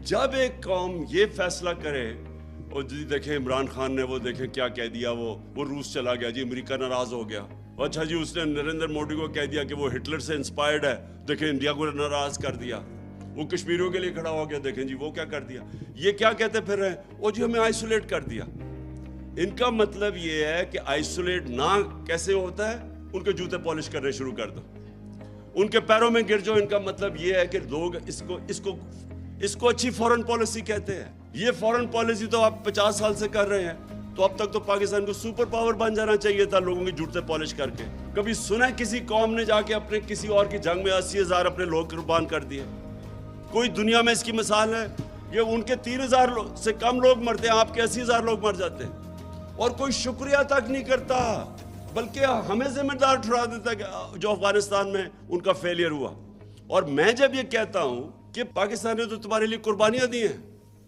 جب ایک قوم یہ فیصلہ کرے، اور جی دیکھیں عمران خان نے وہ دیکھیں کیا کہہ دیا، وہ روس چلا گیا جی، امریکہ ناراض ہو گیا. اچھا جی اس نے نریندر مودی کو کہہ دیا کہ وہ ہٹلر سے انسپائرڈ ہے، دیکھیں انڈیا کو ناراض کر دیا. وہ کشمیریوں کے لیے کھڑا ہو گیا، دیکھیں جی وہ کیا کر دیا. یہ کیا کہتے پھر رہے ہیں، وہ جی ہمیں آئسولیٹ کر دیا. ان کا مطلب یہ ہے کہ آئسولیٹ نہ کیسے ہوتا ہے، ان کے جوتے پالش کرنے شروع کر دو، ان کے پیروں میں گر جاؤ. ان کا مطلب یہ ہے کہ لوگ اس کو اچھی فورن پالیسی کہتے ہیں. یہ فورن پالیسی تو آپ 50 سال سے کر رہے ہیں، تو اب تک تو پاکستان کو سپر پاور بن جانا چاہیے تھا لوگوں کی جوتے پالش کر کے. کبھی سنا ہے کسی قوم نے جا کے اپنے کسی اور کی جنگ میں 80,000 اپنے لوگ قربان کر دیے؟ کوئی دنیا میں اس کی مثال ہے؟ یہ ان کے 3,000 سے کم لوگ مرتے ہیں، آپ کے 80,000 لوگ مر جاتے ہیں. اور کوئی شکریہ تک نہیں کرتا، بلکہ ہمیں ذمہ دار ٹھہرا دیتا ہے کہ جو افغانستان میں ان کا فیلئر ہوا. اور میں جب یہ کہتا ہوں کہ پاکستان نے تو تمہارے لیے قربانیاں دی ہیں،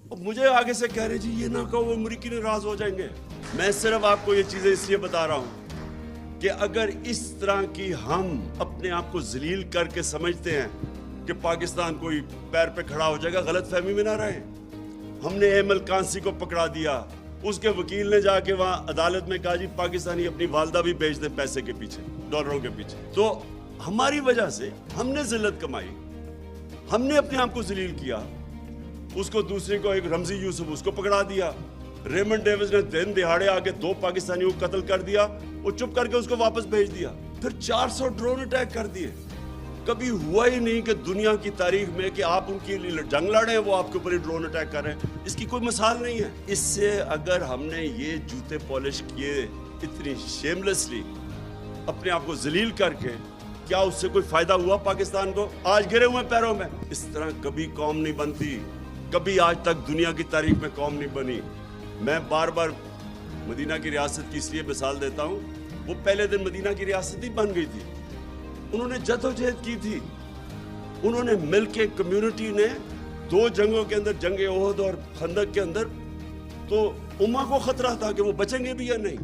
اور مجھے آگے سے کہہ رہے جی یہ نہ کہو امریکی ناراض ہو جائیں گے. میں صرف آپ کو یہ چیزیں اس لیے بتا رہا ہوں کہ اگر اس طرح کی ہم اپنے آپ کو ذلیل کر کے سمجھتے ہیں کہ پاکستان کوئی پیر پہ کھڑا ہو جائے گا، غلط فہمی میں نہ رہے. ہم نے ایم القانسی کو پکڑا دیا، اس کے وکیل نے جا کے وہاں عدالت میں کہا جی پاکستانی اپنی والدہ بھی بیچ دیں پیسے کے پیچھے، ڈالروں کے پیچھے. تو ہماری وجہ سے ہم نے ذلت کمائی، ہم نے اپنے آپ کو ذلیل کیا. اس کو دوسرے کو ایک رمزی یوسف اس کو پکڑا دیا. ریمنڈ ڈیوس نے دن دہاڑے آگے 2 پاکستانیوں کو قتل کر دیا، وہ چپ کر کے اس کو واپس بھیج دیا. پھر 400 ڈرون اٹیک کر دیے. کبھی ہوا ہی نہیں کہ دنیا کی تاریخ میں کہ آپ ان کی جنگ لڑیں وہ آپ کے اوپر ہی ڈرون اٹیک کر رہے ہیں. اس کی کوئی مثال نہیں ہے. اس سے اگر ہم نے یہ جوتے پالش کیے اتنی شیملیسلی اپنے آپ کو ذلیل کر کے، کیا اس سے کوئی فائدہ ہوا پاکستان کو؟ آج گرے ہوئے پیروں میں. اس طرح کبھی قوم نہیں بنتی، کبھی آج تک دنیا کی تاریخ میں قوم نہیں بنی. میں بار بار مدینہ کی ریاست کی اس لیے مثال دیتا ہوں، وہ پہلے دن مدینہ کی ریاست ہی بن گئی تھی. انہوں نے جدوجہد کی تھی، انہوں نے مل کے، کمیونٹی نے 2 جنگوں کے اندر، جنگ احد اور خندق کے اندر، تو امہ کو خطرہ تھا کہ وہ بچیں گے بھی یا نہیں.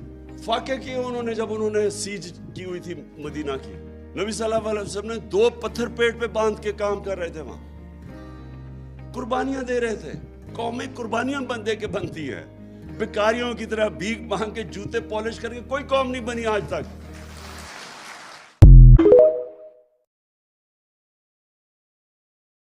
فاقے کیے انہوں نے جب انہوں نے سیج کی ہوئی تھی مدینہ کی. نبی صلی اللہ علیہ وسلم نے 2 پتھر پیٹ پہ باندھ کے کام کر رہے تھے، وہاں قربانیاں دے رہے تھے. قومیں قربانیاں دے کے بنتی ہے. بھکاریوں کی طرح بھیک مانگ کے جوتے پالش کر کے کوئی قوم نہیں بنی آج تک.